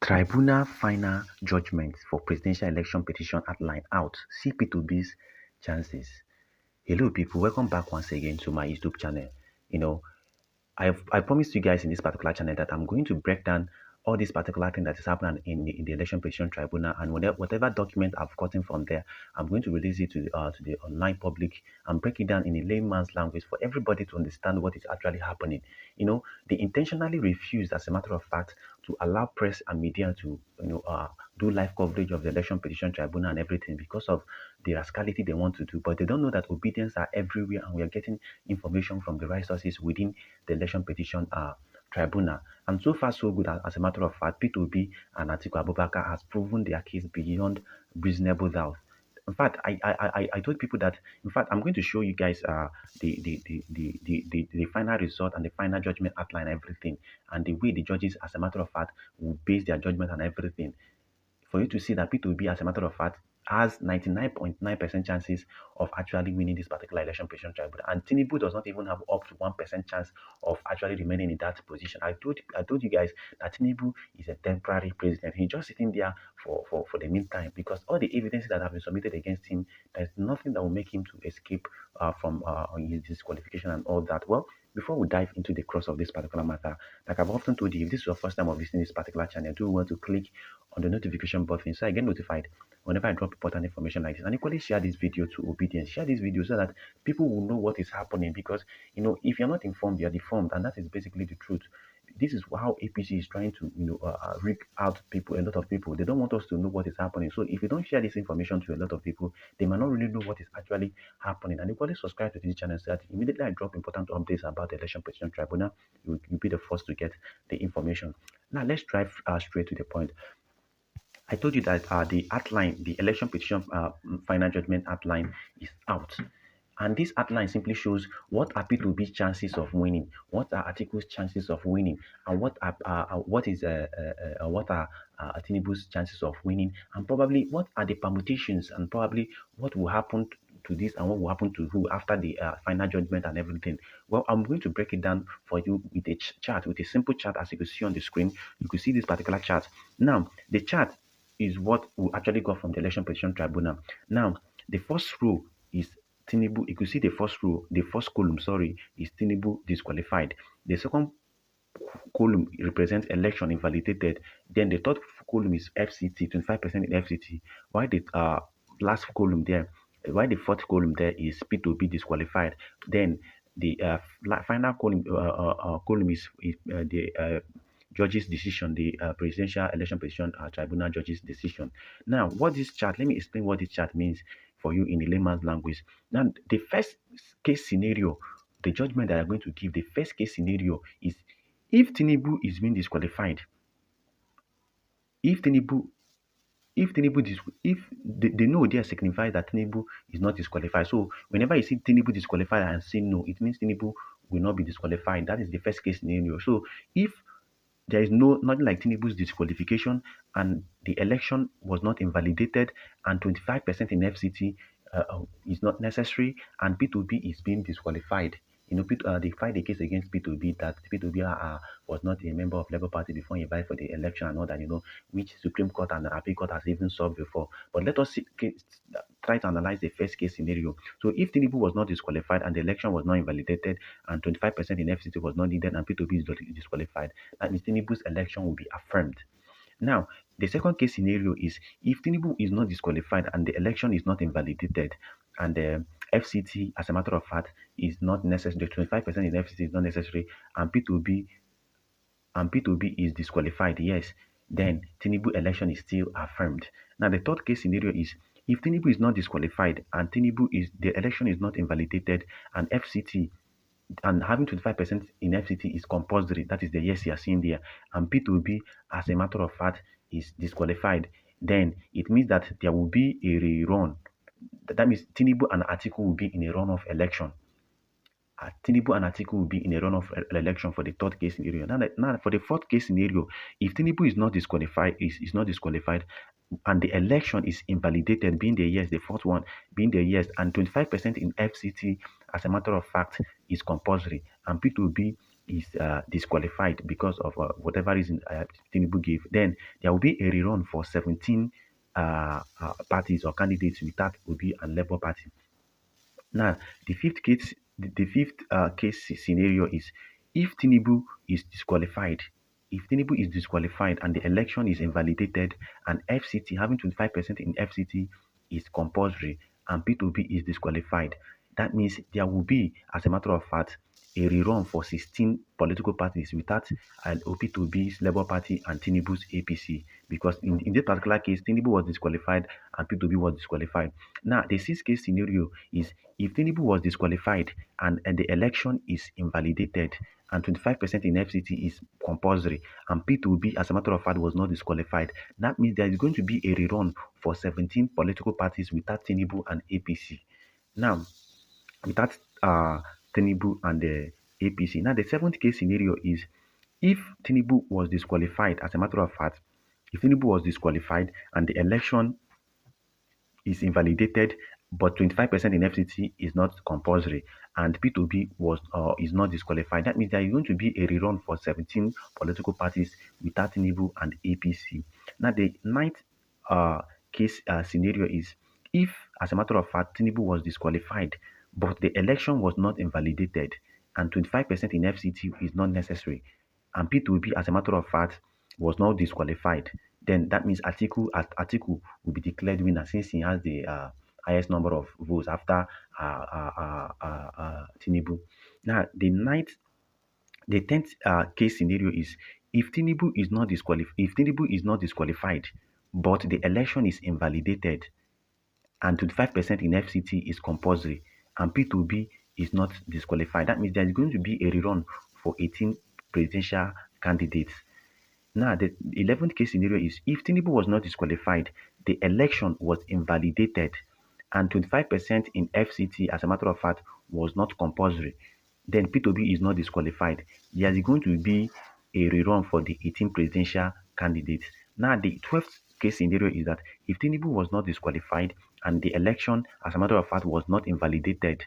Tribunal final judgment for presidential election petition outline out. See P2B's chances. Hello, people. Welcome back once again to my YouTube channel. I promised you guys in this particular channel that I'm going to break down all this particular thing that is happening in the election petition tribunal, and whatever document I've gotten from there, I'm going to release it to the online public and break it down in a layman's language for everybody to understand what is actually happening. They intentionally refused, as a matter of fact, to allow press and media to do live coverage of the election petition tribunal and everything because of the rascality they want to do, but they don't know that obedience are everywhere, and we are getting information from the right sources within the election petition tribunal. And so far, so good. As a matter of fact, P2B and Atiku Abubakar has proven their case beyond reasonable doubt. In fact, I told people that, in fact, I'm going to show you guys the final result and the final judgment outline, everything, and the way the judges, as a matter of fact, will base their judgment and everything, for you to see that P2B, as a matter of fact, has 99.9% chances of actually winning this particular election petition tribunal, and Tinubu does not even have up to 1% chance of actually remaining in that position. I told you guys that Tinubu is a temporary president. He's just sitting there for the meantime, because all the evidences that have been submitted against him, there's nothing that will make him to escape from his disqualification and all that. Well, before we dive into the cross of this particular matter, like I've often told you, if this is your first time of visiting this particular channel, do want to click on the notification button so I get notified whenever I drop important information like this. And equally share this video to obedience. Share this video so that people will know what is happening, because if you're not informed, you're deformed, and that is basically the truth. This is how APC is trying to rig out people, a lot of people. They don't want us to know what is happening. So if you don't share this information to a lot of people, they might not really know what is actually happening. And equally subscribe to this channel so that immediately I drop important updates about the election petition tribunal, you'll be the first to get the information. Now let's drive straight to the point. I told you that the outline, the election petition final judgment outline, is out. And this outline simply shows what are P2B's chances of winning, what are Atiku's chances of winning, and what are Tinubu's chances of winning, and probably what are the permutations, and probably what will happen to this and what will happen to who after the final judgment and everything. Well, I'm going to break it down for you with a chart, with a simple chart. As you can see on the screen, you can see this particular chart. Now, the chart is what we actually got from the election petition tribunal. Now, the first row is Tinubu. You can see the first row, the first column, sorry, is Tinubu disqualified. The second column represents election invalidated. Then the third column is FCT, 25% in FCT. While the last column there, while the fourth column there is P2B disqualified. Then the final column is the judge's decision, the presidential election petition tribunal judge's decision. Now, what this chart, let me explain what this chart means for you in the layman's language. Now, the first case scenario, the judgment that I'm going to give, the first case scenario is if Tinubu is being disqualified, if they know there signifies that Tinubu is not disqualified. So whenever you see Tinubu disqualified and say no, it means Tinubu will not be disqualified. That is the first case scenario. So if there is nothing like Tinubu's disqualification and the election was not invalidated and 25% in FCT is not necessary and P2B is being disqualified. They filed a case against P2B that P2B was not a member of Labour Party before he applied for the election and all that, which Supreme Court and the Appeal Court has even solved before. But let us try to analyze the first case scenario. So if Tinubu was not disqualified and the election was not invalidated and 25% in FCT was not needed and P2B is disqualified, that means Tinubu's election will be affirmed. Now, the second case scenario is if Tinubu is not disqualified and the election is not invalidated and the FCT, as a matter of fact, is not necessary, the 25% in FCT is not necessary, and P2B is disqualified, yes, then Tinubu election is still affirmed. Now, the third case scenario is if Tinubu is not disqualified and the election is not invalidated and FCT and having 25% in FCT is compulsory, that is the yes you are seeing there, and P2B, as a matter of fact, is disqualified, then it means that there will be a rerun. That means Tinubu and Atiku will be in a runoff election. Tinubu and Atiku will be in a runoff election for the third case scenario. Now, for the fourth case scenario, if Tinubu is not disqualified, and the election is invalidated, being the yes, the fourth one being the yes, and 25% in FCT, as a matter of fact, is compulsory, and P2B disqualified because of whatever reason Tinubu gave, then there will be a rerun for 17 parties or candidates without Obi and Labour Party. Now, the fifth case scenario is if Tinubu is disqualified. If Tinubu is disqualified and the election is invalidated and FCT having 25% in FCT is compulsory and P2B is disqualified, that means there will be, as a matter of fact, a rerun for 16 political parties without an P2B's Labour Party and Tinubu's APC. Because in this particular case, Tinubu was disqualified and P2B was disqualified. Now, the sixth case scenario is if Tinubu was disqualified and the election is invalidated and 25% in FCT is compulsory and P2B, as a matter of fact, was not disqualified, that means there is going to be a rerun for 17 political parties without Tinubu and APC. Now, without Tinubu and the APC. Now, the seventh case scenario is if Tinubu was disqualified, as a matter of fact, if Tinubu was disqualified and the election is invalidated, but 25% in FCT is not compulsory, and P2B is not disqualified. That means there is going to be a rerun for 17 political parties without Tinubu and APC. Now, the ninth case scenario is if, as a matter of fact, Tinubu was disqualified, but the election was not invalidated, and 25% in FCT is not necessary, and P2B, as a matter of fact, was not disqualified, then that means Atiku will be declared winner since he has the highest number of votes after Tinubu. Now, the tenth case scenario is if Tinubu is not disqualified, but the election is invalidated, and 25% in FCT is compulsory, and P2B is not disqualified. That means there is going to be a rerun for 18 presidential candidates. Now, the 11th case scenario is if Tinubu was not disqualified, the election was invalidated, and 25% in FCT, as a matter of fact, was not compulsory, then P2B is not disqualified. There is going to be a rerun for the 18 presidential candidates. Now, the 12th case scenario is that if Tinubu was not disqualified and the election, as a matter of fact, was not invalidated,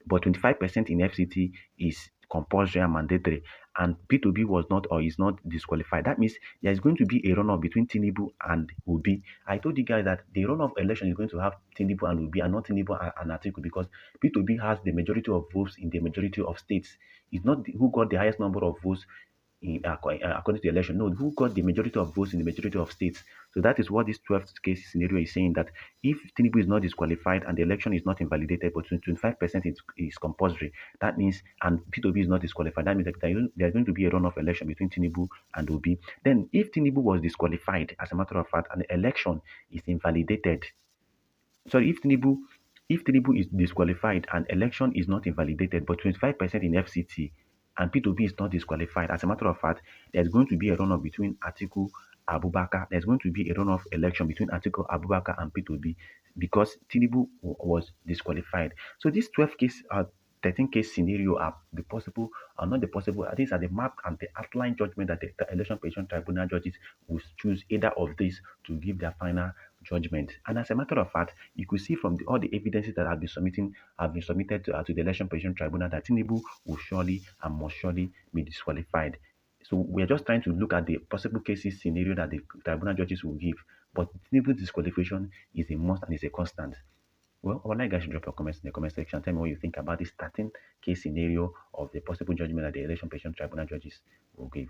but 25% in FCT is compulsory and mandatory, and P2B was not or is not disqualified. That means there is going to be a runoff between Tinubu and Obi. I told you guys that the runoff election is going to have Tinubu and Obi and not Tinubu and Atiku because P2B has the majority of votes in the majority of states. It's not who got the highest number of votes according to the election. No, who got the majority of votes in the majority of states. So that is what this 12th case scenario is saying, that if Tinubu is not disqualified and the election is not invalidated, but 25% is compulsory, that means, and P2B is not disqualified, that means that there's going to be a runoff election between Tinubu and Obi. Then if Tinubu was disqualified, as a matter of fact, and the election is invalidated, sorry, if Tinubu is disqualified and election is not invalidated, but 25% in FCT and P2B is not disqualified, as a matter of fact, there's going to be a runoff between Atiku Abubakar. There's going to be a runoff election between Atiku Abubakar and P2B because Tinubu was disqualified. So these 12 case 13 case scenario are the possible, are not the possible. These are the map and the outline judgment that the election petition tribunal judges will choose either of these to give their final judgment. And as a matter of fact, you could see from all the evidences that have been submitted to the election petition tribunal that Tinubu will surely and must surely be disqualified. So we are just trying to look at the possible cases scenario that the tribunal judges will give. But Tinubu disqualification is a must and is a constant. Well, I would like you guys to drop your comments in the comment section. Tell me what you think about this 13 case scenario of the possible judgment that the election petition tribunal judges will give.